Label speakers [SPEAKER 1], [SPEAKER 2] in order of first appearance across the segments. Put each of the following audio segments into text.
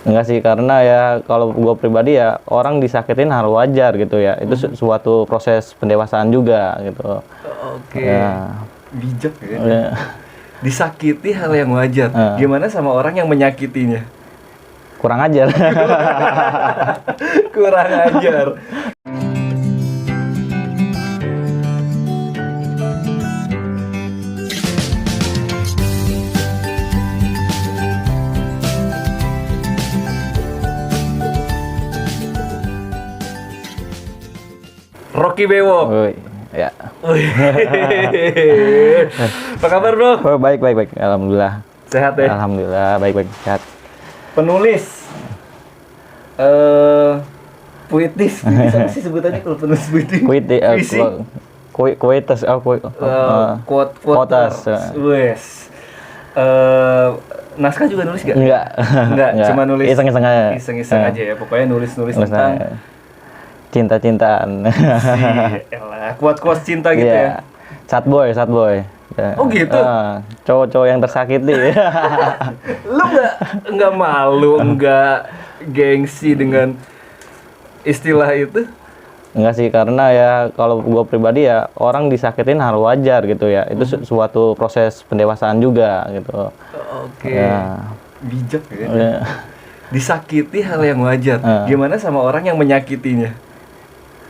[SPEAKER 1] Enggak sih, karena ya kalau gue pribadi ya orang disakitin hal wajar gitu ya. Itu suatu proses pendewasaan juga gitu.
[SPEAKER 2] Oke.
[SPEAKER 1] Ya.
[SPEAKER 2] Bijak ya.
[SPEAKER 1] Ya.
[SPEAKER 2] Disakiti hal yang wajar. Gimana sama orang yang menyakitinya?
[SPEAKER 1] Kurang ajar.
[SPEAKER 2] Kurang ajar. Rocky Bewok.
[SPEAKER 1] Woi, ya.
[SPEAKER 2] Apa kabar, Bro?
[SPEAKER 1] Oh, baik. Alhamdulillah.
[SPEAKER 2] Sehat ya?
[SPEAKER 1] Alhamdulillah, baik. Sehat.
[SPEAKER 2] Penulis. Puitis. Apa sih sebutannya kalau penulis puitis? Puisi.
[SPEAKER 1] Quotes.
[SPEAKER 2] Quotes. Wes. Naskah juga nulis gak?
[SPEAKER 1] Enggak.
[SPEAKER 2] Cuma nulis.
[SPEAKER 1] Iseng-iseng aja.
[SPEAKER 2] Iseng-iseng aja ya. Pokoknya nulis tentang
[SPEAKER 1] cinta-cintaan.
[SPEAKER 2] Elah, quote cinta gitu ya.
[SPEAKER 1] Sad boy. Ya.
[SPEAKER 2] Oh gitu.
[SPEAKER 1] Cowok-cowok yang tersakiti.
[SPEAKER 2] Lu nggak malu, nggak gengsi dengan istilah itu?
[SPEAKER 1] Enggak sih, karena ya kalau gue pribadi ya orang disakitin hal wajar gitu ya. Itu suatu proses pendewasaan juga gitu.
[SPEAKER 2] Oke.
[SPEAKER 1] Ya.
[SPEAKER 2] Bijak ya.
[SPEAKER 1] Ya.
[SPEAKER 2] Disakiti hal yang wajar. Gimana sama orang yang menyakitinya?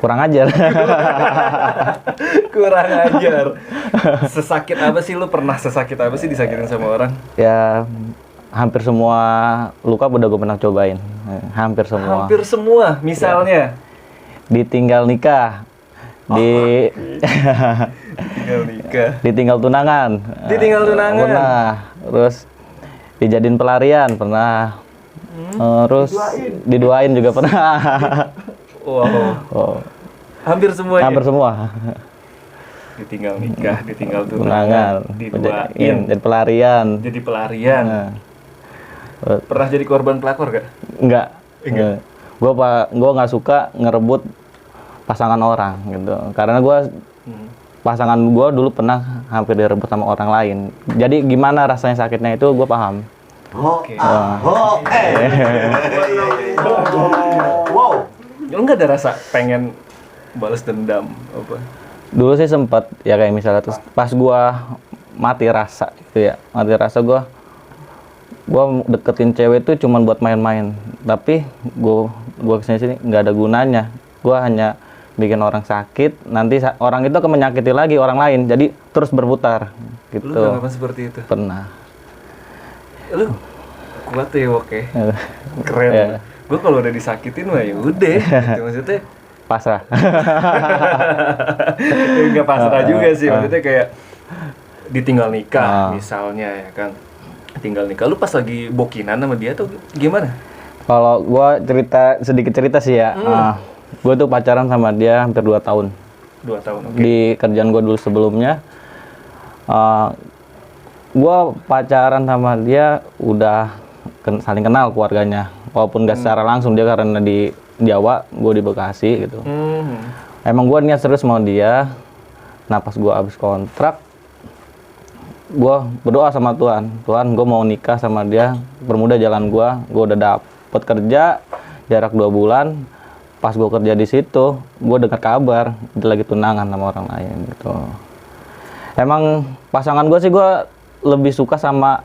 [SPEAKER 1] Kurang ajar.
[SPEAKER 2] Kurang ajar. Sesakit apa sih lu? Pernah sesakit apa sih disakitin sama orang?
[SPEAKER 1] Ya hampir semua luka udah gue pernah cobain. Hampir semua.
[SPEAKER 2] Hampir semua. Misalnya
[SPEAKER 1] ditinggal nikah.
[SPEAKER 2] Ditinggal nikah.
[SPEAKER 1] Ditinggal tunangan.
[SPEAKER 2] Ditinggal tunangan.
[SPEAKER 1] Pernah. Terus dijadiin pelarian pernah. Terus diduain juga pernah.
[SPEAKER 2] Wow. Hampir semuanya.
[SPEAKER 1] Hampir semua.
[SPEAKER 2] Ditinggal nikah, ditinggal tunangan, diduain,
[SPEAKER 1] jadi pelarian.
[SPEAKER 2] Pernah jadi korban pelakor gak?
[SPEAKER 1] Enggak. Gua nggak suka ngerebut pasangan orang gitu. Karena pasangan gua dulu pernah hampir direbut sama orang lain. Jadi gimana rasanya sakitnya itu gua paham.
[SPEAKER 2] Oke. Wow. Lu nggak ada rasa pengen balas dendam apa?
[SPEAKER 1] Dulu sih sempat ya, kayak misalnya terus pas gua mati rasa gitu ya. Mati rasa gua deketin cewek itu cuma buat main-main. Tapi gua kesini nggak ada gunanya. Gua hanya bikin orang sakit, nanti orang itu akan menyakiti lagi orang lain. Jadi terus berputar gitu.
[SPEAKER 2] Lu pernah seperti itu?
[SPEAKER 1] Pernah.
[SPEAKER 2] Lu kuat ya, oke. Keren. Yeah. Gue kalau udah disakitin mah ya udah. Maksudnya
[SPEAKER 1] pasrah.
[SPEAKER 2] Enggak pasrah juga sih. Maksudnya kayak ditinggal nikah misalnya ya kan. Tinggal nikah. Lu pas lagi bokinan sama dia tuh gimana?
[SPEAKER 1] Kalau gua sedikit cerita sih ya. Gua tuh pacaran sama dia hampir 2 tahun.
[SPEAKER 2] 2 tahun, oke.
[SPEAKER 1] Di kerjaan gua dulu sebelumnya. Gua pacaran sama dia udah saling kenal keluarganya. Walaupun gak secara langsung, dia karena di Jawa, gue di Bekasi gitu. Emang gue niat serius sama dia. Nah pas gue habis kontrak, gue berdoa sama Tuhan. Tuhan, gue mau nikah sama dia, permudah jalan gue. Gue udah dapet kerja, jarak 2 bulan. Pas gue kerja di situ, gue dengar kabar dia lagi tunangan sama orang lain gitu. Emang pasangan gue sih gue lebih suka sama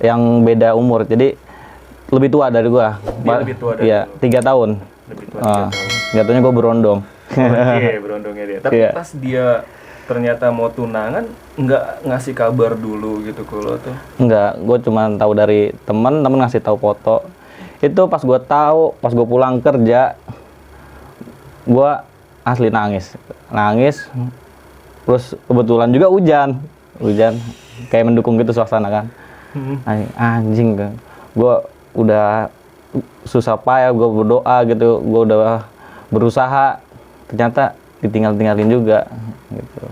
[SPEAKER 1] yang beda umur. Jadi lebih tua dari gua.
[SPEAKER 2] Dia lebih tua dari
[SPEAKER 1] ya, 3 tahun.
[SPEAKER 2] Lebih tua 3 tahun.
[SPEAKER 1] Jatuhnya gua berondong.
[SPEAKER 2] Oke, berondongnya dia. Tapi pas dia ternyata mau tunangan, nggak ngasih kabar dulu gitu kalau tuh?
[SPEAKER 1] Enggak, gua cuma tahu dari temen ngasih tahu foto. Itu pas gua pulang kerja, gua asli nangis. Terus kebetulan juga hujan, kayak mendukung gitu suasana kan. Anjing kan. Gua udah susah payah, gue berdoa gitu, gue udah berusaha, ternyata ditinggalin juga gitu.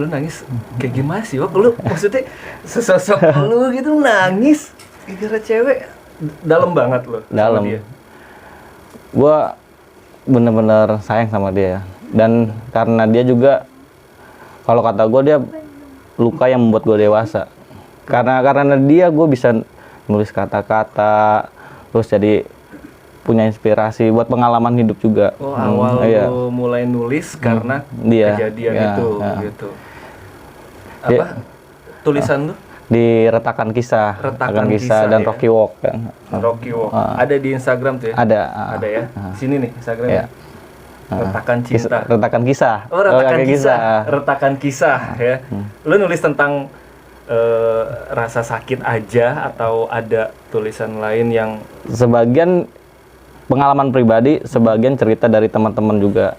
[SPEAKER 2] Lu nangis kayak gimana sih? Lu maksudnya sesosok lu gitu nangis gara-gara cewek? Dalam banget lu.
[SPEAKER 1] Dalam. Gue bener-bener sayang sama dia, dan karena dia juga, kalau kata gue, dia luka yang membuat gue dewasa. Karena dia gue bisa nulis kata-kata, terus jadi punya inspirasi buat pengalaman hidup juga.
[SPEAKER 2] Oh, awal
[SPEAKER 1] iya.
[SPEAKER 2] lu mulai nulis karena
[SPEAKER 1] Dia.
[SPEAKER 2] kejadian
[SPEAKER 1] Ya,
[SPEAKER 2] itu
[SPEAKER 1] ya.
[SPEAKER 2] gitu. Apa? Tulisan lu?
[SPEAKER 1] Di Retakan Kisah,
[SPEAKER 2] Retakan Kisah,
[SPEAKER 1] dan
[SPEAKER 2] ya.
[SPEAKER 1] Rocky Walk kan.
[SPEAKER 2] Rocky Walk. Ada di Instagram tuh ya?
[SPEAKER 1] Ada.
[SPEAKER 2] Ada ya. Sini nih Instagram.
[SPEAKER 1] Iya.
[SPEAKER 2] Retakan Cinta.
[SPEAKER 1] Retakan Kisah.
[SPEAKER 2] Oh, Retakan
[SPEAKER 1] Kayak
[SPEAKER 2] Kisah. Retakan Kisah ya. Lu nulis tentang rasa sakit aja atau ada tulisan lain yang
[SPEAKER 1] Sebagian pengalaman pribadi, sebagian cerita dari teman-teman juga.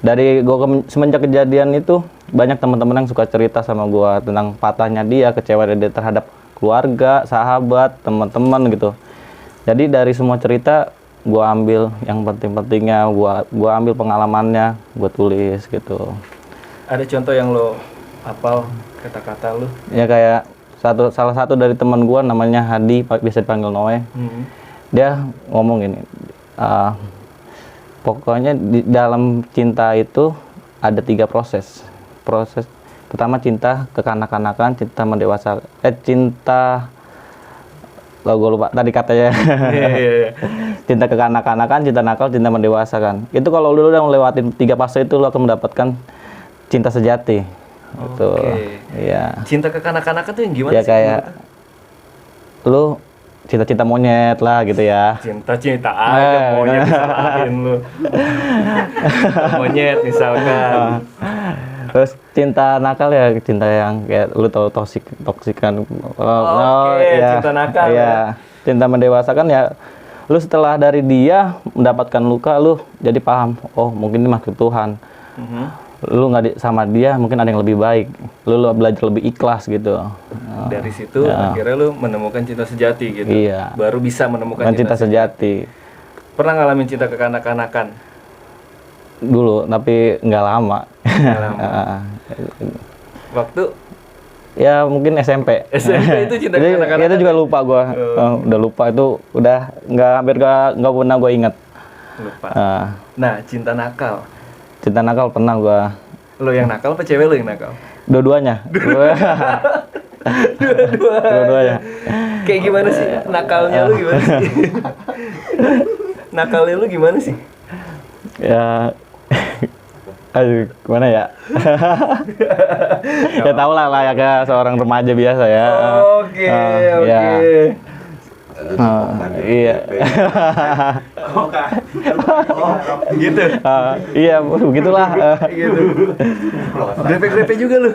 [SPEAKER 1] Dari gua semenjak kejadian itu banyak teman-teman yang suka cerita sama gua tentang patahnya dia, kecewa dia terhadap keluarga, sahabat, teman-teman gitu. Jadi dari semua cerita gua ambil yang penting-pentingnya, gua ambil pengalamannya, gua tulis gitu.
[SPEAKER 2] ada contoh yang lo hafal kata-kata lu?
[SPEAKER 1] Ya kayak salah satu dari teman gua namanya Hadi, biasa dipanggil Noe. Dia ngomong gini, pokoknya di dalam cinta itu ada 3 proses. Proses pertama cinta kekanak-kanakan, cinta mendewasa, cinta, gue lupa tadi katanya.
[SPEAKER 2] Iya.
[SPEAKER 1] Cinta kekanak-kanakan, cinta nakal, cinta mendewasakan. Itu kalau lu udah ngelewatin 3 fase itu, lu akan mendapatkan cinta sejati. Gitu. Iya.
[SPEAKER 2] Cinta kekanak-kanakan tuh yang gimana
[SPEAKER 1] Ya
[SPEAKER 2] sih?
[SPEAKER 1] kayak lu cinta-cinta monyet lah gitu ya.
[SPEAKER 2] Cinta aja monyet disalahin lu. Monyet misalkan.
[SPEAKER 1] Terus cinta nakal ya cinta yang kayak lu tau toksikan.
[SPEAKER 2] Cinta nakal
[SPEAKER 1] ya. Cinta mendewasakan ya lu setelah dari dia mendapatkan luka, lu jadi paham, oh mungkin ini maksud Tuhan. Lu nggak sama dia, mungkin ada yang lebih baik. Lu belajar lebih ikhlas gitu.
[SPEAKER 2] Dari situ akhirnya lu menemukan cinta sejati gitu.
[SPEAKER 1] Iya.
[SPEAKER 2] Baru bisa menemukan
[SPEAKER 1] Cinta sejati.
[SPEAKER 2] Pernah ngalamin cinta kekanak-kanakan?
[SPEAKER 1] Dulu, tapi nggak lama.
[SPEAKER 2] Nggak lama. Waktu?
[SPEAKER 1] Ya mungkin SMP.
[SPEAKER 2] SMP itu cinta
[SPEAKER 1] Jadi,
[SPEAKER 2] kekanak-kanakan?
[SPEAKER 1] itu juga lupa gua. Udah lupa itu, udah hampir nggak pernah gua ingat.
[SPEAKER 2] Lupa. Nah, cinta nakal.
[SPEAKER 1] Cinta nakal pernah gua.
[SPEAKER 2] Lo yang nakal apa cewek lo yang nakal?
[SPEAKER 1] Dua-duanya. Dua-duanya.
[SPEAKER 2] Kayak gimana sih? Nakalnya lu gimana sih? Nakalnya lu gimana sih?
[SPEAKER 1] Ya, aduh, gimana ya? Ya tau lah layaknya seorang remaja biasa ya.
[SPEAKER 2] Oke.
[SPEAKER 1] Ya. Iya.
[SPEAKER 2] Gitu.
[SPEAKER 1] Iya, begitulah.
[SPEAKER 2] Gitu. Grepe-grepe juga lu.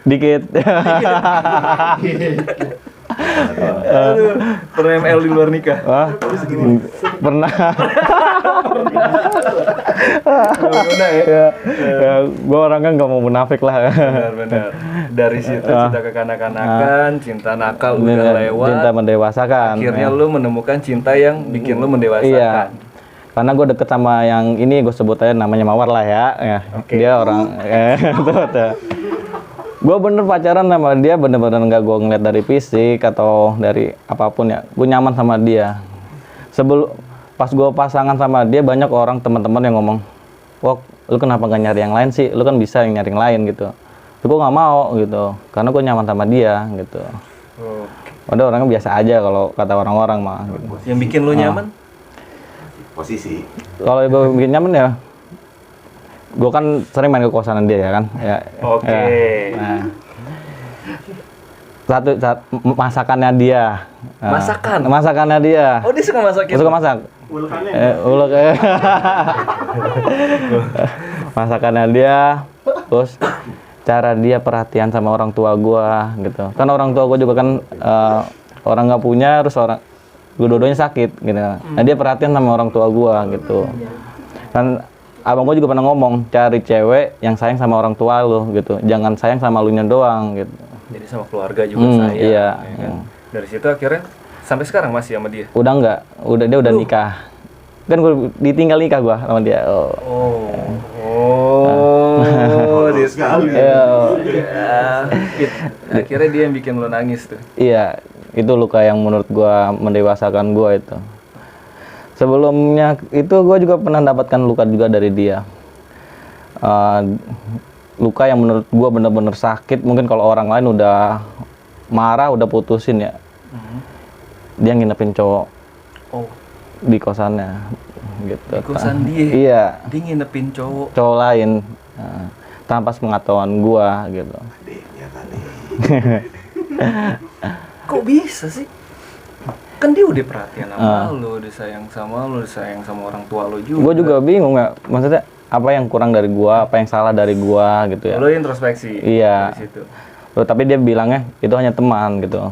[SPEAKER 1] Dikit.
[SPEAKER 2] Aduh, pernah ML di luar nikah?
[SPEAKER 1] Wah, pernah.
[SPEAKER 2] Pernah ya?
[SPEAKER 1] Ya, gue orangnya nggak mau munafik lah.
[SPEAKER 2] Benar-benar. Dari situ cinta kekanak-kanakan, cinta nakal udah lewat.
[SPEAKER 1] Cinta mendewasakan.
[SPEAKER 2] Akhirnya lu menemukan cinta yang bikin lu mendewasakan.
[SPEAKER 1] Iya. Karena gue deket sama yang ini, gue sebut aja namanya Mawar lah ya. Dia orang tuh. Gue bener pacaran sama dia, bener-bener nggak gue ngeliat dari fisik atau dari apapun ya. Gue nyaman sama dia. Pas gue pasangan sama dia, banyak orang teman-teman yang ngomong, wah lu kenapa gak nyari yang lain sih? Lu kan bisa yang nyari yang lain gitu. Tapi gue nggak mau gitu, karena gue nyaman sama dia gitu. Padahal orangnya biasa aja kalau kata orang-orang mah. Gitu.
[SPEAKER 2] Yang bikin lu nyaman?
[SPEAKER 3] Posisi.
[SPEAKER 1] Kalau gue bikin nyaman ya, gue kan sering main ke kosan dia ya kan. Ya,
[SPEAKER 2] Oke.
[SPEAKER 1] Ya. Nah. Satu masakannya dia. Masakannya dia.
[SPEAKER 2] Oh, dia suka masakin.
[SPEAKER 1] Suka masak. Ulek. Masakannya dia. Terus cara dia perhatian sama orang tua gua gitu. Kan orang tua gua juga kan orang nggak punya, terus dua-duanya sakit gitu. Nah, dia perhatian sama orang tua gua gitu. Kan abang gua juga pernah ngomong, cari cewek yang sayang sama orang tua lu gitu. Jangan sayang sama lu nya doang gitu.
[SPEAKER 2] Jadi sama keluarga juga sayang.
[SPEAKER 1] Iya.
[SPEAKER 2] Ya kan? Dari situ akhirnya sampai sekarang masih sama dia?
[SPEAKER 1] Udah enggak, dia udah nikah. Kan gue ditinggal nikah gua sama dia.
[SPEAKER 2] Dia sekali. Akhirnya dia yang bikin lo nangis tuh.
[SPEAKER 1] Iya, itu luka yang menurut gua mendewasakan gua itu. Sebelumnya itu gua juga pernah dapatkan luka juga dari dia. Luka yang menurut gua bener-bener sakit. Mungkin kalau orang lain udah marah, udah putusin ya. Dia nginepin cowok. di kosannya gitu.
[SPEAKER 2] Di kosan dia?
[SPEAKER 1] Iya.
[SPEAKER 2] Dia nginepin cowok
[SPEAKER 1] Lain tanpa sepengetahuan gua gitu.
[SPEAKER 3] Adeknya kali.
[SPEAKER 2] kok bisa sih? Kan dia udah perhatian sama lu, udah sayang sama lu, udah sayang sama orang tua lu juga.
[SPEAKER 1] Gua juga bingung ya, maksudnya apa yang kurang dari gua, apa yang salah dari gua gitu ya.
[SPEAKER 2] Lu introspeksi.
[SPEAKER 1] Iya.
[SPEAKER 2] Dari situ.
[SPEAKER 1] Loh, tapi dia bilangnya itu hanya teman gitu.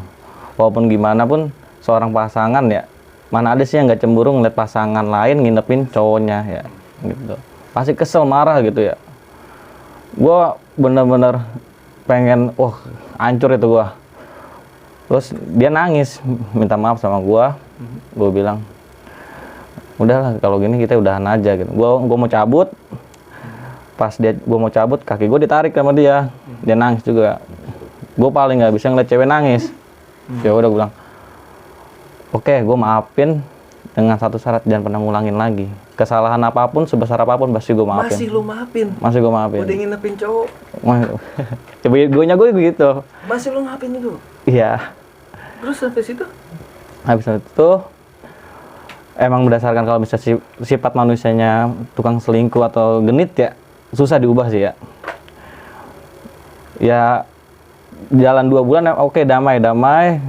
[SPEAKER 1] Walaupun gimana pun seorang pasangan ya, mana ada sih yang nggak cemburu ngeliat pasangan lain nginepin cowoknya ya gitu. Pasti kesel, marah gitu ya. Gua bener-bener pengen, hancur itu gua. Terus dia nangis, minta maaf sama gua. Gua bilang, udahlah kalau gini kita udahan aja gitu. Gua mau cabut. Pas gua mau cabut, kaki gua ditarik sama dia. Dia nangis juga. Gua paling nggak bisa ngeliat cewek nangis. Ya udah, gua bilang, oke, gua maafin dengan satu syarat, jangan pernah ngulangin lagi. Kesalahan apapun, sebesar apapun pasti gua maafin.
[SPEAKER 2] Masih lu maafin?
[SPEAKER 1] Masih gua maafin.
[SPEAKER 2] Udah nginepin cowok?
[SPEAKER 1] Coba gue gitu.
[SPEAKER 2] Masih lu maafin itu?
[SPEAKER 1] Iya.
[SPEAKER 2] Terus sampai situ?
[SPEAKER 1] Habis itu emang berdasarkan kalau misalnya sifat manusianya tukang selingkuh atau genit ya susah diubah sih ya. Ya jalan 2 bulan oke, damai.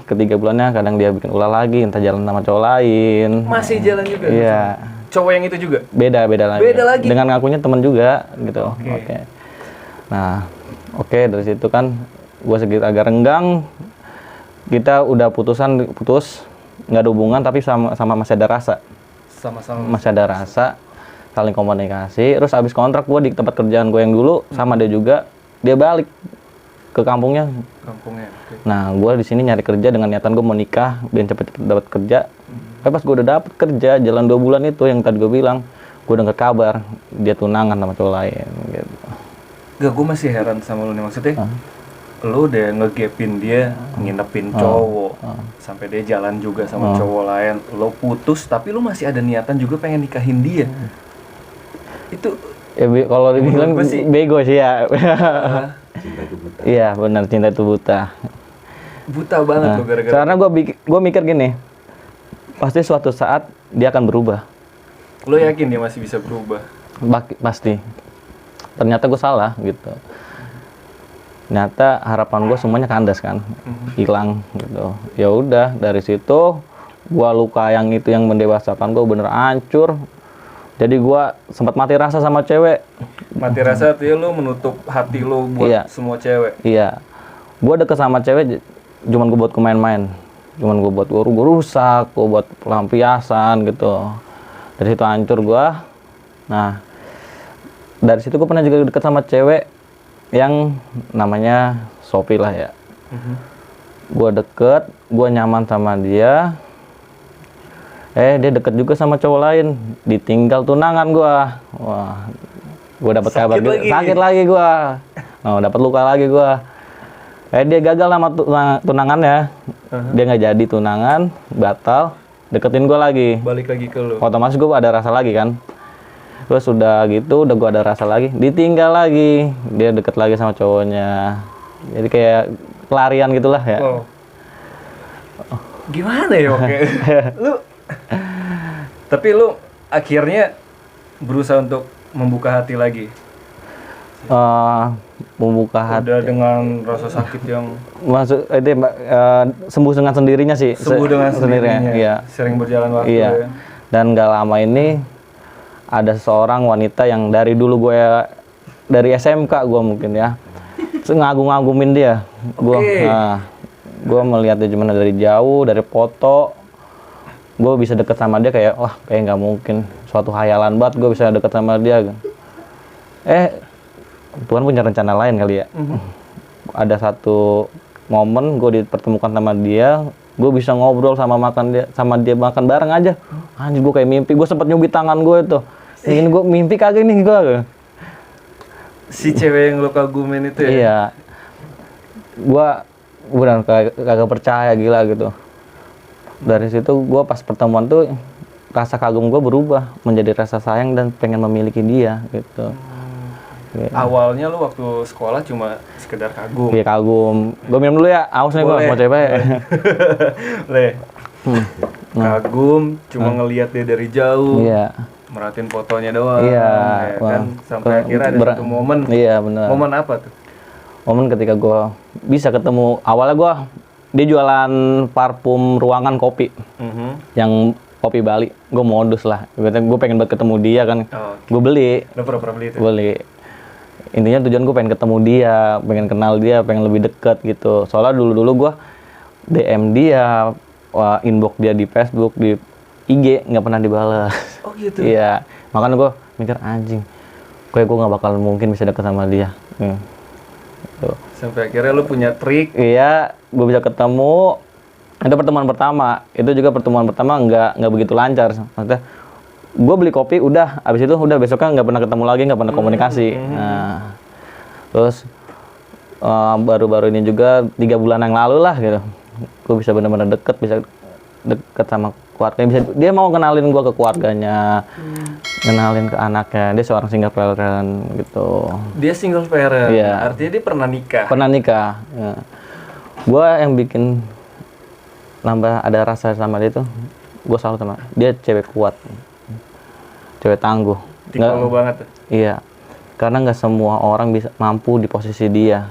[SPEAKER 1] Ketiga bulannya kadang dia bikin ulah lagi, entah jalan sama cowok lain.
[SPEAKER 2] Masih jalan juga?
[SPEAKER 1] Iya.
[SPEAKER 2] Cowok yang itu juga?
[SPEAKER 1] Beda lagi.
[SPEAKER 2] Beda lagi?
[SPEAKER 1] Dengan ngakunya teman juga gitu.
[SPEAKER 2] Oke.
[SPEAKER 1] Nah, dari situ kan gue sedikit agak renggang. Kita udah putus, nggak ada hubungan tapi sama masih ada rasa.
[SPEAKER 2] Sama-sama
[SPEAKER 1] Masih ada rasa, saling komunikasi. Terus abis kontrak gue di tempat kerjaan gue yang dulu sama dia juga, dia balik ke kampungnya.
[SPEAKER 2] Oke.
[SPEAKER 1] Nah, gue di sini nyari kerja dengan niatan gue mau nikah biar cepet dapat kerja. Tapi pas gue udah dapet kerja, jalan 2 bulan itu yang tadi gue bilang, gue denger kabar dia tunangan sama cowok lain gitu.
[SPEAKER 2] Gak, gue masih heran sama lu nih, maksudnya lu udah ngegapin dia, nginepin cowok sampai dia jalan juga sama cowok lain, lu putus tapi lu masih ada niatan juga pengen nikahin dia. Itu
[SPEAKER 1] ya kalau dibilang bego sih ya.
[SPEAKER 3] Cinta itu buta.
[SPEAKER 1] Iya benar, cinta itu buta.
[SPEAKER 2] Buta banget lo gara-gara.
[SPEAKER 1] Karena gue mikir gini, pasti suatu saat dia akan berubah.
[SPEAKER 2] Lo yakin dia masih bisa berubah?
[SPEAKER 1] Pasti. Ternyata gue salah gitu. Ternyata harapan gue semuanya kandas kan, hilang gitu. Ya udah, dari situ gue luka yang itu yang mendewasakan gue bener hancur. Jadi gue sempat mati rasa sama cewek.
[SPEAKER 2] Mati rasa artinya lo menutup hati lo buat semua cewek?
[SPEAKER 1] Iya. Gue deket sama cewek cuman gue buat main-main. Cuman gue buat gue rusak, gue buat pelampiasan gitu. Dari situ hancur gue. Nah, dari situ gue pernah juga deket sama cewek yang namanya Sophie lah ya. Gue deket, gue nyaman sama dia. Dia deket juga sama cowok lain, ditinggal tunangan gua. Wah, gua dapat kabar gitu, sakit lagi gua. Dapat luka lagi gua. Dia gagal sama tunangannya. Dia nggak jadi tunangan, batal, deketin gua lagi.
[SPEAKER 2] Balik lagi ke lu.
[SPEAKER 1] Otomatis gua ada rasa lagi kan. Terus udah gitu, udah gua ada rasa lagi, ditinggal lagi. Dia deket lagi sama cowoknya. Jadi kayak pelarian gitulah ya.
[SPEAKER 2] Wow. Gimana ya, oke? Tapi lu akhirnya berusaha untuk membuka hati lagi.
[SPEAKER 1] Membuka hati.
[SPEAKER 2] Udah dengan rasa sakit yang
[SPEAKER 1] maksud itu sembuh dengan sendirinya sih.
[SPEAKER 2] Sembuh dengan sendirinya.
[SPEAKER 1] Iya.
[SPEAKER 2] Sering berjalan waktu
[SPEAKER 1] iya.
[SPEAKER 2] ya.
[SPEAKER 1] Dan gak lama ini ada seorang wanita yang dari dulu gue dari SMK gue mungkin ya ngagumin dia. Gue melihat dia cuma dari jauh, dari foto. Gue bisa deket sama dia kayak, wah kayak nggak mungkin, suatu khayalan banget gue bisa deket sama dia. Tuhan punya rencana lain kali ya. Ada satu momen gue dipertemukan sama dia, gue bisa ngobrol sama dia makan bareng aja. Anjir, gue kayak mimpi, gue sempet nyubit tangan gue itu. Ingin gue mimpi kagak nih gue.
[SPEAKER 2] Si cewek yang lo kagumin itu ya?
[SPEAKER 1] Iya. Gue beneran kagak percaya, gila gitu. Dari situ gue pas pertemuan tuh rasa kagum gue berubah menjadi rasa sayang dan pengen memiliki dia gitu.
[SPEAKER 2] Awalnya lu waktu sekolah cuma sekedar kagum.
[SPEAKER 1] Iya kagum. Gue minum dulu ya, aus nih gue mau coba ya.
[SPEAKER 2] Boleh. kagum, cuma ngelihat dia dari jauh,
[SPEAKER 1] Iya.
[SPEAKER 2] merhatiin fotonya doang,
[SPEAKER 1] Iya,
[SPEAKER 2] ya kan? Sampai akhirnya ada satu momen.
[SPEAKER 1] Iya, benar.
[SPEAKER 2] Momen apa tuh?
[SPEAKER 1] Momen ketika gue bisa ketemu, awalnya dia jualan parfum ruangan kopi, yang kopi Bali. Gue modus lah, gue pengen banget ketemu dia kan. Gue beli.
[SPEAKER 2] Lo pernah beli itu?
[SPEAKER 1] Beli. Intinya tujuan gue pengen ketemu dia, pengen kenal dia, pengen lebih deket gitu. Soalnya dulu gue DM dia, inbox dia di Facebook, di IG nggak pernah dibalas.
[SPEAKER 2] Oh gitu?
[SPEAKER 1] Iya, makanya gue mikir anjing, gue nggak bakal mungkin bisa deket sama dia. Tuh.
[SPEAKER 2] Sampai akhirnya lu punya trik.
[SPEAKER 1] Iya, gue bisa ketemu. Itu pertemuan pertama. Itu juga pertemuan pertama nggak begitu lancar. Maksudnya, gue beli kopi, udah. Abis itu udah besoknya nggak pernah ketemu lagi, nggak pernah komunikasi. Nah, terus baru-baru ini juga 3 bulan yang lalu lah gitu. Gue bisa benar-benar bisa deket sama keluarganya. Dia mau kenalin gue ke keluarganya, kenalin ke anaknya. Dia seorang single parent gitu.
[SPEAKER 2] Dia single parent.
[SPEAKER 1] Iya.
[SPEAKER 2] Artinya dia pernah nikah.
[SPEAKER 1] Pernah nikah. Ya. Gue yang bikin nambah ada rasa sama dia tuh, gue salut sama dia. Cewek kuat, cewek tangguh.
[SPEAKER 2] Tipe lo banget tuh.
[SPEAKER 1] Iya, karena nggak semua orang bisa mampu di posisi dia.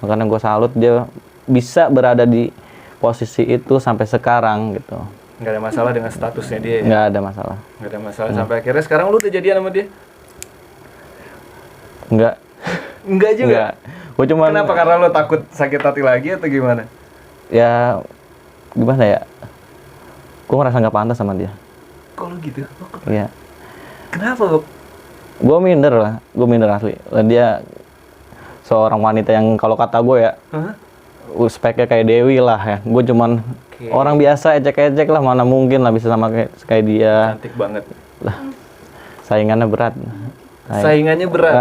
[SPEAKER 1] Makanya gue salut dia bisa berada di posisi itu sampai sekarang gitu.
[SPEAKER 2] Nggak ada masalah dengan statusnya dia ya?
[SPEAKER 1] Nggak ada masalah.
[SPEAKER 2] Nggak ada masalah. Sampai akhirnya sekarang lu udah jadian sama dia?
[SPEAKER 1] Nggak.
[SPEAKER 2] Enggak juga?
[SPEAKER 1] Nggak. Gue cuma.
[SPEAKER 2] Kenapa? Karena lu takut sakit hati lagi atau gimana?
[SPEAKER 1] Ya, gimana ya? Gue merasa nggak pantas sama dia.
[SPEAKER 2] Kok lu gitu?
[SPEAKER 1] Iya.
[SPEAKER 2] Kenapa, Bob?
[SPEAKER 1] Gue minder asli. Dia seorang wanita yang kalau kata gue ya, speknya kayak Dewi lah ya. Gue cuman orang biasa, ecek-ecek lah, mana mungkin lah bisa sama kayak dia.
[SPEAKER 2] Cantik banget.
[SPEAKER 1] Lah, saingannya berat.
[SPEAKER 2] Saingannya berat?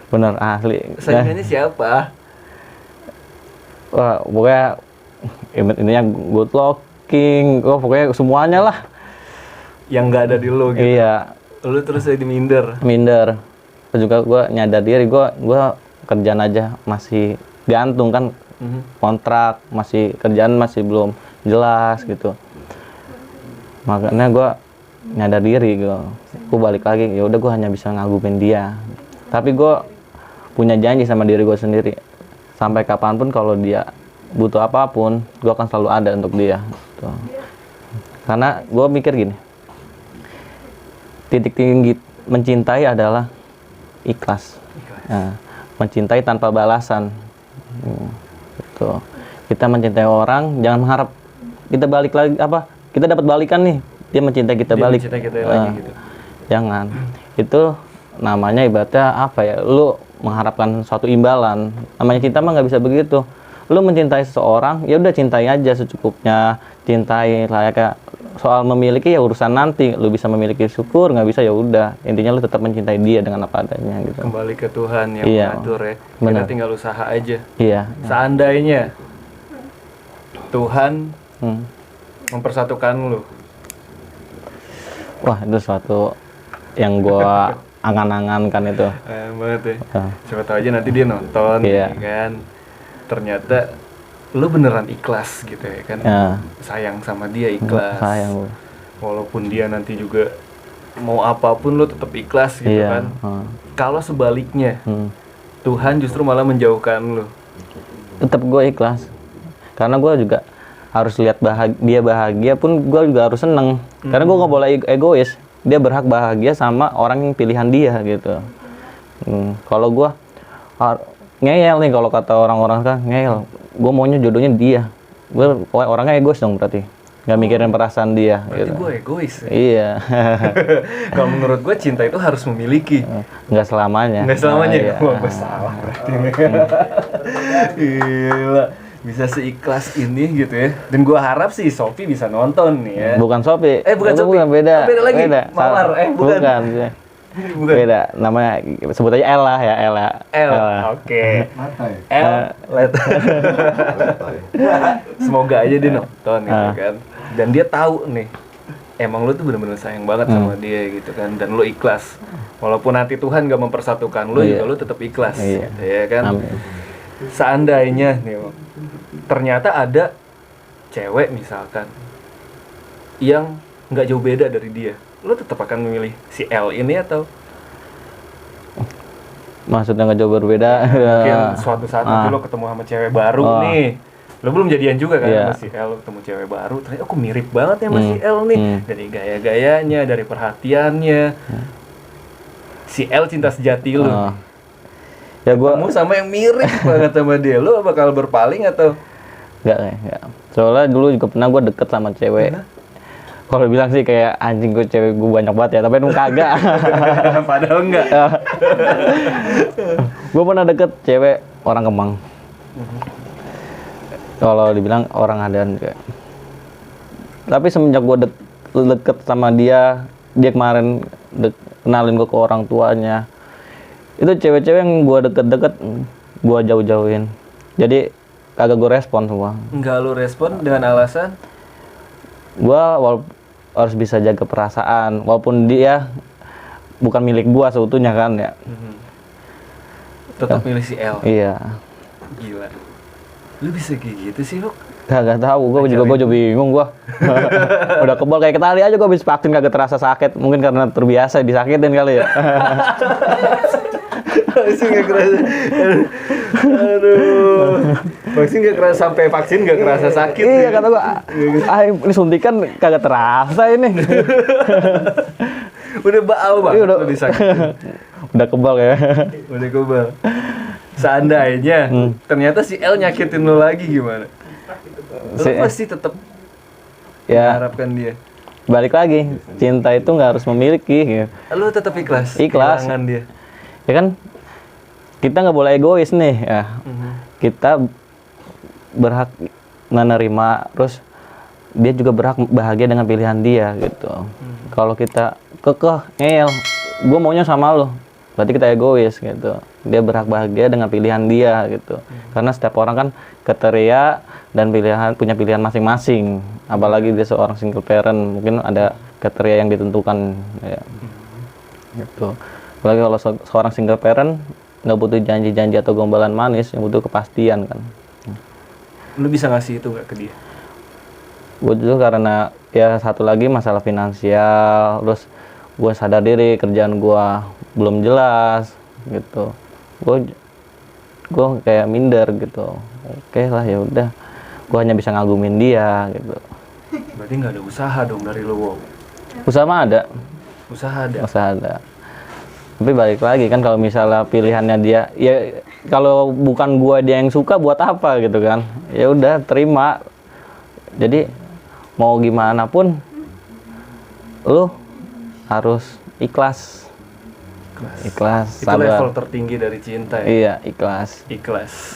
[SPEAKER 1] Bener, asli.
[SPEAKER 2] Saingannya siapa?
[SPEAKER 1] Wah, pokoknya intinya good looking, pokoknya semuanya lah.
[SPEAKER 2] Yang nggak ada di lo gitu? Iya. Lu terus jadi minder?
[SPEAKER 1] Minder. Terus juga gue nyadar diri, gue kerjaan aja masih gantung kan. Kontrak, kerjaan masih belum jelas gitu. Makanya gue nyadar diri, gue balik lagi, ya udah gue hanya bisa ngagumin dia. Tapi gue punya janji sama diri gue sendiri, sampai kapanpun kalau dia butuh apapun, gue akan selalu ada untuk dia. Gitu. Karena gue mikir gini, titik tinggi mencintai adalah ikhlas. Nah, mencintai tanpa balasan. Gitu. Kita mencintai orang, jangan mengharap kita balik lagi, kita dapat balikan nih, dia mencintai kita balik.
[SPEAKER 2] Mencintai kita lagi gitu.
[SPEAKER 1] Jangan. Itu namanya ibaratnya lu mengharapkan suatu imbalan. Namanya cinta mah nggak bisa begitu. Lu mencintai seseorang, ya udah cintai aja secukupnya, cintai layaknya. Soal memiliki ya urusan nanti. Lu bisa memiliki syukur, nggak bisa ya udah. Intinya lu tetap mencintai dia dengan apa adanya gitu.
[SPEAKER 2] Kembali ke Tuhan yang mengatur ya. Kita tinggal usaha aja.
[SPEAKER 1] Iya.
[SPEAKER 2] Seandainya Tuhan mempersatukan lu.
[SPEAKER 1] Wah, itu suatu yang gua angan-angankan itu.
[SPEAKER 2] Banget ya. Siapa tahu aja nanti dia nonton, ya kan. Ternyata lu beneran ikhlas gitu ya kan. Sayang sama dia, ikhlas.
[SPEAKER 1] Sayang.
[SPEAKER 2] Walaupun dia nanti juga mau apapun lu tetap ikhlas gitu kan. Kalau sebaliknya, Tuhan justru malah menjauhkan lu.
[SPEAKER 1] Tetap gue ikhlas. Karena gue juga harus lihat dia bahagia pun gue juga harus seneng. Karena gue nggak boleh egois. Dia berhak bahagia sama orang yang pilihan dia gitu. Kalau gue ngeyel nih, kalau kata orang-orang kan ngeyel. Gue maunya jodohnya dia. Gue orangnya egois dong berarti. Nggak mikirin perasaan dia.
[SPEAKER 2] Berarti
[SPEAKER 1] gitu.
[SPEAKER 2] gue egois ya?
[SPEAKER 1] Iya.
[SPEAKER 2] Kalau menurut gue cinta itu harus memiliki.
[SPEAKER 1] Nggak selamanya.
[SPEAKER 2] Nggak selamanya?
[SPEAKER 1] Iya.
[SPEAKER 2] Wah, gue salah berarti. Gila. Bisa seikhlas ini gitu ya. Dan gue harap sih Sophie bisa nonton nih ya.
[SPEAKER 1] Bukan Sophie.
[SPEAKER 2] Bukan Sophie.
[SPEAKER 1] Bukan, beda.
[SPEAKER 2] Beda lagi. Mawar. Bukan.
[SPEAKER 1] Bukan. Beda. Namanya sebut aja Ella ya, Ella.
[SPEAKER 2] Oke. Semoga aja dia nonton gitu kan. Dan dia tahu nih, emang lu tuh bener-bener sayang banget sama dia gitu kan. Dan lu ikhlas. Walaupun nanti Tuhan gak mempersatukan lu, juga lu tetap ikhlas. Ya kan. Amin. Seandainya nih, ternyata ada cewek misalkan yang nggak jauh beda dari dia, lo tetap akan memilih si L ini atau
[SPEAKER 1] Maksudnya nggak jauh berbeda.
[SPEAKER 2] mungkin suatu saat nanti lo ketemu sama cewek baru nih, lo belum jadian juga kan
[SPEAKER 1] Iya.
[SPEAKER 2] sama si L, ketemu cewek baru, ternyata aku mirip banget ya sama si L nih, dari gaya-gayanya, dari perhatiannya. Si L cinta sejati lo.
[SPEAKER 1] Ya gua
[SPEAKER 2] Kamu sama yang mirip banget sama dia, lo bakal berpaling atau
[SPEAKER 1] nggak. Soalnya dulu juga pernah gue deket sama cewek. Kalau bilang sih kayak anjing gue cewek gue banyak banget ya, tapi emang kagak.
[SPEAKER 2] padahal enggak?
[SPEAKER 1] Gue pernah deket cewek orang Kemang. Kalau dibilang orang Adan juga. Tapi semenjak gue deket sama dia kemarin kenalin gue ke orang tuanya. Itu cewek-cewek yang gue deket-deket, gue jauh-jauhin. Jadi kagak gue respon semua.
[SPEAKER 2] Enggak lo respon dengan alasan?
[SPEAKER 1] Gue harus bisa jaga perasaan, walaupun dia bukan milik gue seutuhnya kan ya.
[SPEAKER 2] Tetap milih si L.
[SPEAKER 1] Iya.
[SPEAKER 2] Gila. Lu bisa kayak gitu sih, Bok?
[SPEAKER 1] Kagak tahu, gue juga bingung gue. Udah kebal kayak ketali aja gue habis vaksin kagak terasa sakit, mungkin karena terbiasa disakitin kali ya.
[SPEAKER 2] Vaksin nggak kerasa. Aduh. Vaksin nggak kerasa, sampai vaksin nggak kerasa sakit.
[SPEAKER 1] Iya kata gue, ini suntikan kagak terasa ini.
[SPEAKER 2] Udah bau banget.
[SPEAKER 1] Iya, udah.
[SPEAKER 2] Udah disakitin.
[SPEAKER 1] Udah kebal ya.
[SPEAKER 2] Udah kebal. Seandainya ternyata si L nyakitin lo lagi gimana? Lo pasti tetap
[SPEAKER 1] Ya
[SPEAKER 2] mengharapkan dia.
[SPEAKER 1] balik lagi, cinta itu nggak harus memiliki. Gitu.
[SPEAKER 2] Lo tetap ikhlas.
[SPEAKER 1] Ikhlas.
[SPEAKER 2] Kehilangan dia.
[SPEAKER 1] Ya kan, kita nggak boleh egois nih ya. Kita berhak menerima, terus dia juga berhak bahagia dengan pilihan dia gitu. Kalau kita kekeh ngeyel, gue maunya sama lo, berarti kita egois gitu. Dia berhak bahagia dengan pilihan dia gitu. Karena setiap orang kan kriteria dan punya pilihan masing-masing. Apalagi dia seorang single parent, mungkin ada kriteria yang ditentukan ya. Gitu. Apalagi kalau seorang single parent nggak butuh janji-janji atau gombalan manis, yang butuh kepastian kan.
[SPEAKER 2] Lu bisa ngasih itu nggak ke dia?
[SPEAKER 1] Gue juga karena ya satu lagi masalah finansial, terus gue sadar diri kerjaan gue belum jelas gitu. Gue kayak minder gitu. Oke lah ya udah, gue hanya bisa ngagumin dia gitu.
[SPEAKER 2] Berarti nggak ada usaha dong dari lu, Wow.
[SPEAKER 1] Usaha mah ada.
[SPEAKER 2] Usaha ada.
[SPEAKER 1] Usaha ada. Tapi balik lagi kan, kalau misalnya pilihannya dia, ya kalau bukan gua dia yang suka, buat apa gitu kan? Ya udah terima. Jadi mau gimana pun, lu harus ikhlas. Ikhlas.
[SPEAKER 2] Itu
[SPEAKER 1] Sabar.
[SPEAKER 2] level tertinggi dari cinta ya.
[SPEAKER 1] Iya, ikhlas.
[SPEAKER 2] Ikhlas.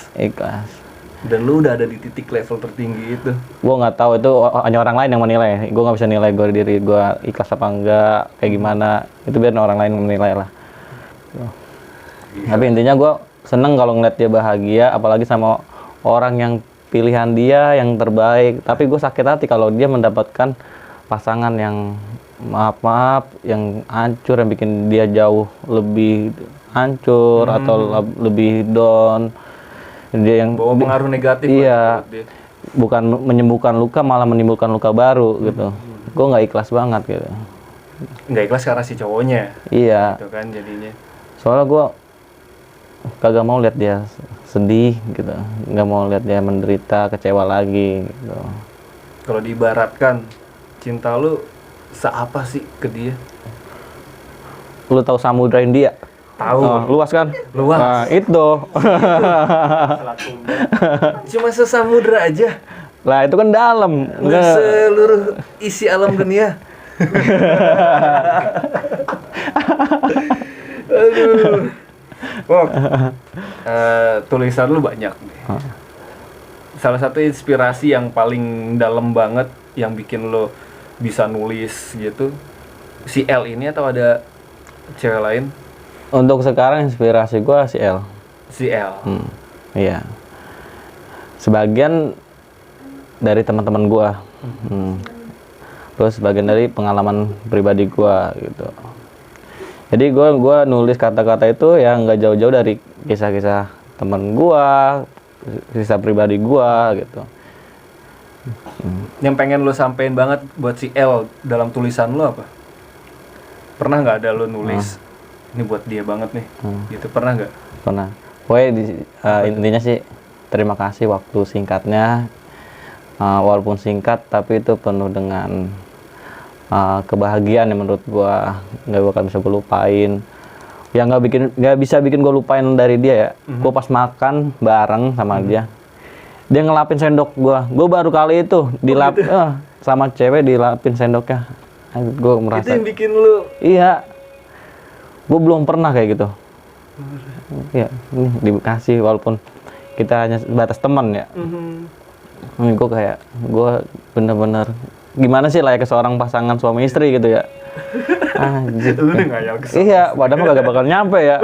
[SPEAKER 2] Dan lu udah ada di titik level tertinggi itu.
[SPEAKER 1] Gua nggak tahu, itu hanya orang lain yang menilai. Gua nggak bisa nilai diri gua ikhlas apa enggak, kayak gimana. Itu biar orang lain menilai lah. Tapi intinya gue seneng kalau ngeliat dia bahagia, apalagi sama orang yang pilihan dia yang terbaik. Tapi gue sakit hati kalau dia mendapatkan pasangan yang maaf yang hancur, yang bikin dia jauh lebih hancur atau lebih down. Dia yang
[SPEAKER 2] Bawa pengaruh negatif.
[SPEAKER 1] iya,
[SPEAKER 2] buat dia.
[SPEAKER 1] bukan menyembuhkan luka, malah menimbulkan luka baru gitu. Gue nggak ikhlas banget gitu.
[SPEAKER 2] Nggak ikhlas karena si cowoknya.
[SPEAKER 1] Iya.
[SPEAKER 2] Gitu kan jadinya.
[SPEAKER 1] Soalnya gue kagak mau lihat dia sedih gitu, nggak mau lihat dia menderita, kecewa lagi gitu.
[SPEAKER 2] Kalau diibaratkan, cinta lu seapa sih ke dia?
[SPEAKER 1] Lu tahu Samudra India?
[SPEAKER 2] Tahu.
[SPEAKER 1] Luas kan?
[SPEAKER 2] Luas.
[SPEAKER 1] Nah, itu.
[SPEAKER 2] Cuma sesamudra aja.
[SPEAKER 1] Lah itu kan dalam.
[SPEAKER 2] Nggak seluruh isi alam dunia. Aduh. Wok, tulisan lu banyak nih. Salah satu inspirasi yang paling dalam banget yang bikin lo bisa nulis gitu, si L ini atau ada cewek lain?
[SPEAKER 1] Untuk sekarang inspirasi gue si L.
[SPEAKER 2] Si L.
[SPEAKER 1] Iya. Sebagian dari teman-teman gue. Terus sebagian dari pengalaman pribadi gue gitu. Jadi gue nulis kata-kata itu ya nggak jauh-jauh dari kisah-kisah teman gue, kisah pribadi gue gitu.
[SPEAKER 2] Yang pengen lo sampein banget buat si L dalam tulisan lo apa? Pernah nggak ada lo nulis ini buat dia banget nih? Gitu pernah nggak?
[SPEAKER 1] Pernah. Intinya sih terima kasih waktu singkatnya, walaupun singkat tapi itu penuh dengan kebahagiaan yang menurut gua nggak bakal bisa gua lupain. Yang nggak bisa bikin gua lupain dari dia ya. Gua pas makan bareng sama dia ngelapin sendok gua baru kali itu dilap
[SPEAKER 2] gitu?
[SPEAKER 1] sama cewek dilapin sendoknya. Gua merasa
[SPEAKER 2] Itu yang bikin lo
[SPEAKER 1] iya, gua belum pernah kayak gitu. Iya, ini dikasih walaupun kita hanya sebatas teman ya. Gue bener-bener gimana sih layaknya seorang pasangan suami istri gitu ya. Anjir.
[SPEAKER 2] lu udah ngayal kesana.
[SPEAKER 1] Iya, padahal gak bakal nyampe ya.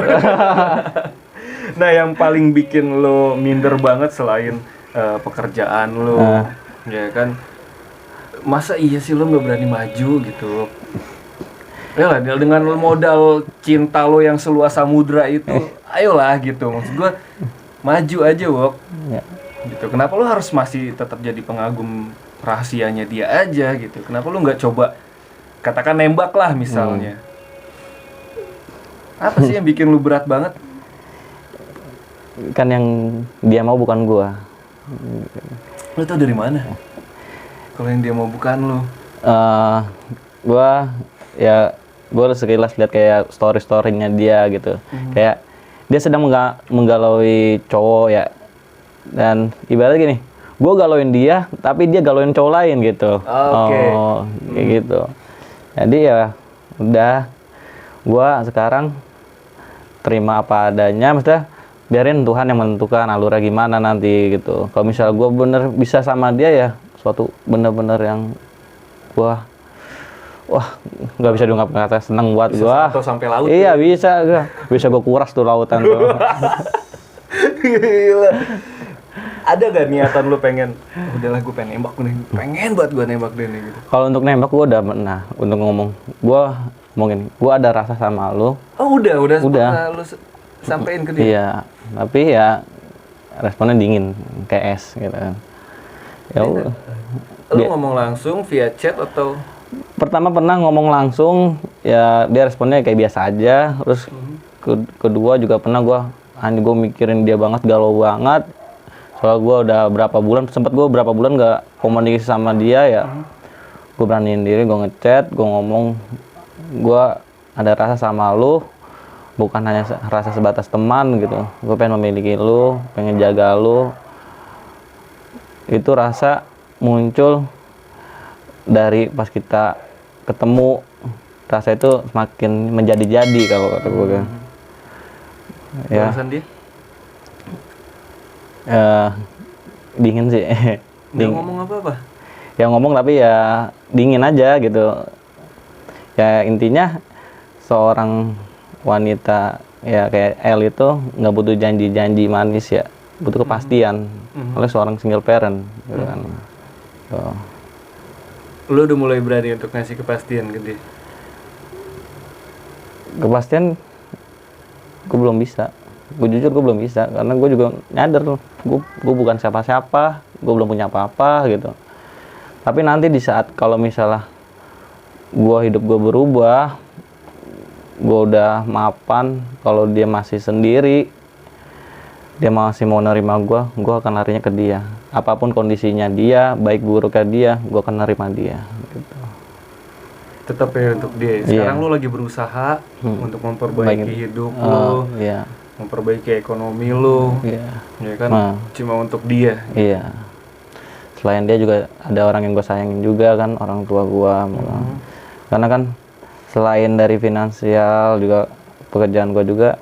[SPEAKER 2] Nah, yang paling bikin lo minder banget selain pekerjaan lo, ya kan? Masa iya sih lo nggak berani maju gitu? Ya lah, dengan modal cinta lo yang seluas samudra itu, ayolah gitu. Maksud gue, maju aja, Wok.
[SPEAKER 1] Ya.
[SPEAKER 2] Gitu. Kenapa lo harus masih tetap jadi pengagum rahasianya dia aja gitu? Kenapa lo nggak coba, katakan nembak lah misalnya? Apa sih yang bikin lo berat banget?
[SPEAKER 1] Kan yang dia mau bukan gua.
[SPEAKER 2] Lo tau dari mana? Kalau yang dia mau bukan lo?
[SPEAKER 1] Gue sekilas lihat kayak story-storynya dia gitu. Kayak dia sedang menggalaui cowok ya. Dan ibaratnya gini, gue galauin dia, tapi dia galauin cowok lain gitu.
[SPEAKER 2] Oke.
[SPEAKER 1] Kayak gitu. Jadi ya udah, gue sekarang terima apa adanya, maksudnya biarin Tuhan yang menentukan alurnya gimana nanti gitu. Kalau misal gue bener bisa sama dia ya, suatu bener-bener yang wah nggak bisa diungkap kata seneng buat gue.
[SPEAKER 2] Atau sampai laut?
[SPEAKER 1] Iya bisa gue kuras tuh lautan tuh.
[SPEAKER 2] Gila. Ada gak niatan lu pengen, udahlah gue pengen nembak nih, pengen buat gue nembak dia nih gitu?
[SPEAKER 1] Kalau untuk nembak gue udah pernah untuk ngomong, gue ada rasa sama lu.
[SPEAKER 2] Oh udah pernah lu sampein ke dia?
[SPEAKER 1] Iya, tapi ya responnya dingin kayak es gitu kan. Ya udah.
[SPEAKER 2] Lu ngomong langsung via chat atau?
[SPEAKER 1] Pertama pernah ngomong langsung, ya dia responnya kayak biasa aja. Terus kedua juga pernah gue mikirin dia banget, galau banget. Soalnya gue udah berapa bulan gak komunikasi sama dia ya. Gue beraniin diri, gue ngechat, gue ngomong, gue ada rasa sama lu, bukan hanya rasa sebatas teman gitu. Gue pengen memiliki lu, pengen jaga lu. Itu rasa muncul dari pas kita ketemu, rasa itu semakin menjadi-jadi kalau kata gue kan. Ya.
[SPEAKER 2] Balasan dia?
[SPEAKER 1] Dingin sih.
[SPEAKER 2] Dia ngomong apa-apa?
[SPEAKER 1] Ya ngomong tapi ya dingin aja gitu. Ya intinya seorang wanita ya kayak El itu nggak butuh janji-janji manis ya, butuh kepastian oleh seorang single parent gitu kan.
[SPEAKER 2] Lu udah mulai berani untuk ngasih kepastian ke dia?
[SPEAKER 1] Kepastian gue belum bisa. Gue jujur gue belum bisa karena gue juga nyadar gue bukan siapa-siapa, gue belum punya apa-apa gitu. Tapi nanti di saat kalau misalnya hidup gue berubah, gue udah mapan, kalau dia masih sendiri, dia masih mau nerima gue akan larinya ke dia. Apapun kondisinya dia, baik buruknya dia, gue akan nerima dia gitu.
[SPEAKER 2] Tetap ya untuk dia. Sekarang lu lagi berusaha untuk memperbaiki hidup lu, memperbaiki ekonomi lu, ya kan? Cuma untuk dia.
[SPEAKER 1] Iya. Selain dia juga ada orang yang gue sayangin juga kan, orang tua gue. Karena kan selain dari finansial juga pekerjaan gue juga,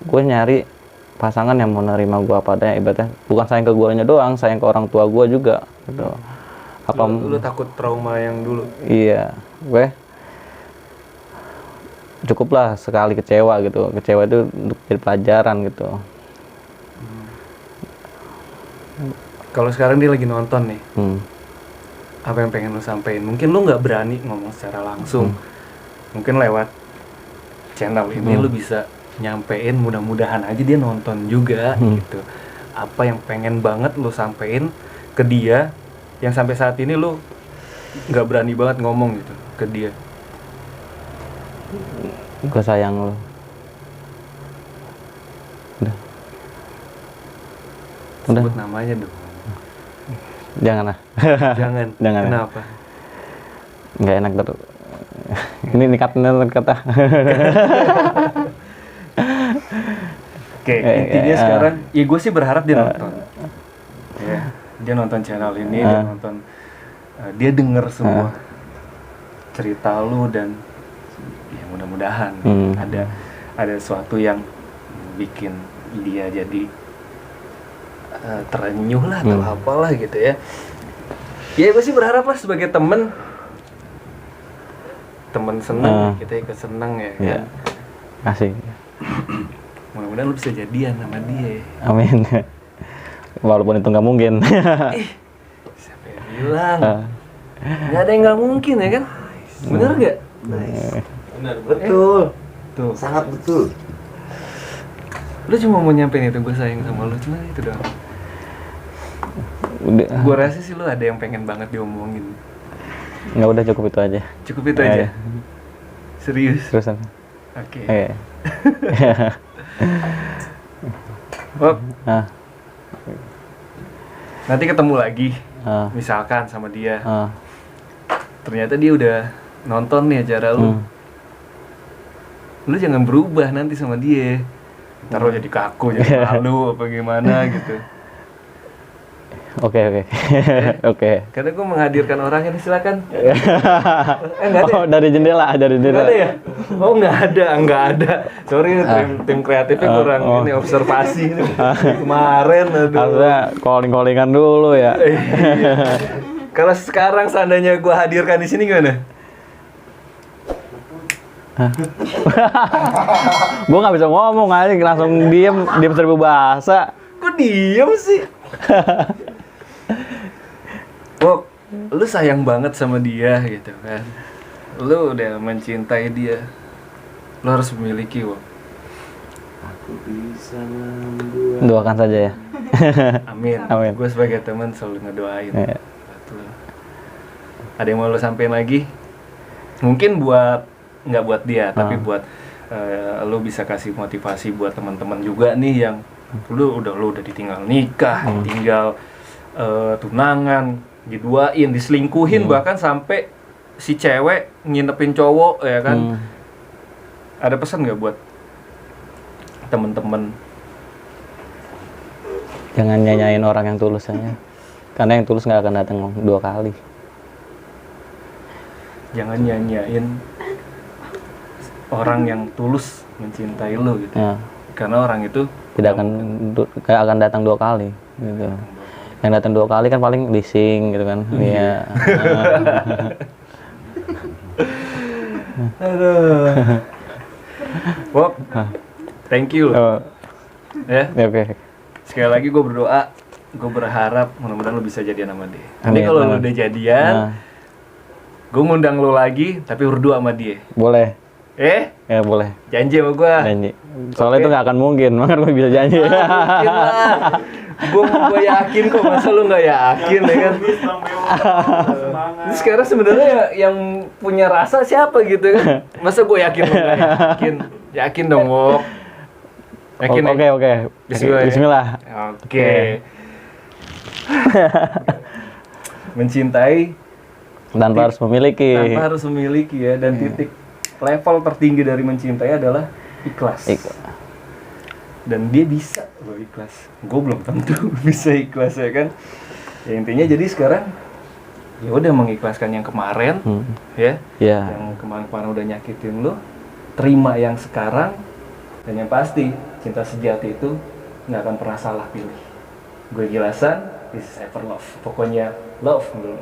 [SPEAKER 1] gue nyari pasangan yang mau nerima gue apa adanya, ibaratnya bukan sayang ke guanya doang, sayang ke orang tua gue juga gitu. Apa
[SPEAKER 2] lu takut trauma yang dulu?
[SPEAKER 1] Iya, gue cukuplah sekali kecewa gitu. Kecewa itu untuk jadi pelajaran gitu.
[SPEAKER 2] Kalau sekarang dia lagi nonton nih, apa yang pengen lu sampein? Mungkin lu nggak berani ngomong secara langsung, mungkin lewat channel ini lu bisa nyampein, mudah-mudahan aja dia nonton juga gitu. Apa yang pengen banget lu sampein ke dia yang sampai saat ini lu nggak berani banget ngomong gitu ke dia?
[SPEAKER 1] Gue sayang lu. Udah.
[SPEAKER 2] Sebut namanya dong.
[SPEAKER 1] Jangan lah.
[SPEAKER 2] Jangan.
[SPEAKER 1] Jangan.
[SPEAKER 2] Kenapa?
[SPEAKER 1] Nggak enak tuh. Ini kata.
[SPEAKER 2] Oke, intinya sekarang, ya gue sih berharap dia nonton. Ya, dia nonton channel ini, dia nonton, dia denger semua cerita lu dan ya mudah-mudahan ada sesuatu yang bikin dia jadi terenyuh lah atau apalah gitu ya. Ya gue sih berharap lah sebagai temen seneng, kita ikut seneng ya kan.
[SPEAKER 1] Kasih.
[SPEAKER 2] Mudah-mudahan lu bisa jadian sama dia.
[SPEAKER 1] Amin. Walaupun itu nggak mungkin.
[SPEAKER 2] Siapa yang bilang? Nggak ada yang nggak mungkin ya kan? Bener nggak?
[SPEAKER 3] Nice.
[SPEAKER 2] Bener.
[SPEAKER 3] Betul.
[SPEAKER 2] Tuh.
[SPEAKER 3] Sangat betul.
[SPEAKER 2] Lu cuma mau nyampein itu, gue sayang sama lu, cuma itu doang.
[SPEAKER 1] Udah.
[SPEAKER 2] Gue rasa sih lu ada yang pengen banget diomongin.
[SPEAKER 1] Nggak, udah cukup itu aja.
[SPEAKER 2] Cukup itu aja. Serius.
[SPEAKER 1] Terusan.
[SPEAKER 2] Oke. Oh, nanti ketemu lagi, misalkan sama dia. Ternyata dia udah nonton nih acara lu. Lu jangan berubah nanti sama dia. Ntar lu jadi kaku, jadi malu apa gimana gitu.
[SPEAKER 1] Oke.
[SPEAKER 2] Karena gue menghadirkan orangnya, silakan.
[SPEAKER 1] Oh, dari jendela.
[SPEAKER 2] Nggak ada ya? Oh, nggak ada. Sorry, tim kreatifnya kurang ini observasi kemarin. Aduh.
[SPEAKER 1] Harusnya calling-callingan dulu ya.
[SPEAKER 2] Iya. Kalau sekarang seandainya gue hadirkan di sini gimana?
[SPEAKER 1] Gue nggak bisa ngomong aja, langsung diem seribu bahasa.
[SPEAKER 2] Kok diem sih? Wok, lu sayang banget sama dia gitu kan. Lu udah mencintai dia. Lu harus memiliki, Wok.
[SPEAKER 3] Aku bisa membuat.
[SPEAKER 1] Doakan saja ya.
[SPEAKER 2] Amin. Gue sebagai teman selalu ngedoain.
[SPEAKER 1] Iya.
[SPEAKER 2] Betul. Ada yang mau lu sampein lagi? Mungkin nggak buat dia, tapi buat lu bisa kasih motivasi buat teman-teman juga nih yang lu udah ditinggal nikah, tinggal tunangan, diduain, diselingkuhin, bahkan sampai si cewek nginepin cowok ya kan. Ada pesan nggak buat temen-temen?
[SPEAKER 1] Jangan nyanyain orang yang tulus aja, karena yang tulus nggak akan datang 2 kali.
[SPEAKER 2] Jangan nyanyain orang yang tulus mencintai lo gitu. Karena orang itu
[SPEAKER 1] tidak akan datang 2 kali gitu. Yang datang 2 kali kan paling leasing gitu kan. Iya.
[SPEAKER 2] Aduh. Bob, thank you loh. Ya.
[SPEAKER 1] Oke.
[SPEAKER 2] Sekali lagi gue berdoa, gue berharap mudah-mudahan lo bisa jadian sama dia. Nanti kalau lo udah jadian, gue ngundang lo lagi, tapi berdua sama dia.
[SPEAKER 1] Boleh. Ya boleh.
[SPEAKER 2] Janji sama gue.
[SPEAKER 1] Janji. Soalnya itu nggak akan mungkin, makanya gue bisa janji.
[SPEAKER 2] Mungkin lah. Gue yakin kok, masa lu nggak yakin ya kan? Ini sekarang sebenarnya yang punya rasa siapa gitu kan? Masa gue yakin lu nggak yakin? Yakin dong, Wok. Yakin?
[SPEAKER 1] Oke. Bismillah.
[SPEAKER 2] Oke. Mencintai
[SPEAKER 1] tanpa harus memiliki
[SPEAKER 2] ya, dan titik level tertinggi dari mencintai adalah ikhlas. Dan dia bisa loh ikhlas. Gue belum tentu bisa ikhlas ya kan. Ya intinya jadi sekarang ya udah mengikhlaskan yang kemarin ya. Yang kemarin udah nyakitin lo, terima yang sekarang, dan yang pasti cinta sejati itu nggak akan pernah salah pilih. Gue Gilasan, this is ever love. Pokoknya love dulu.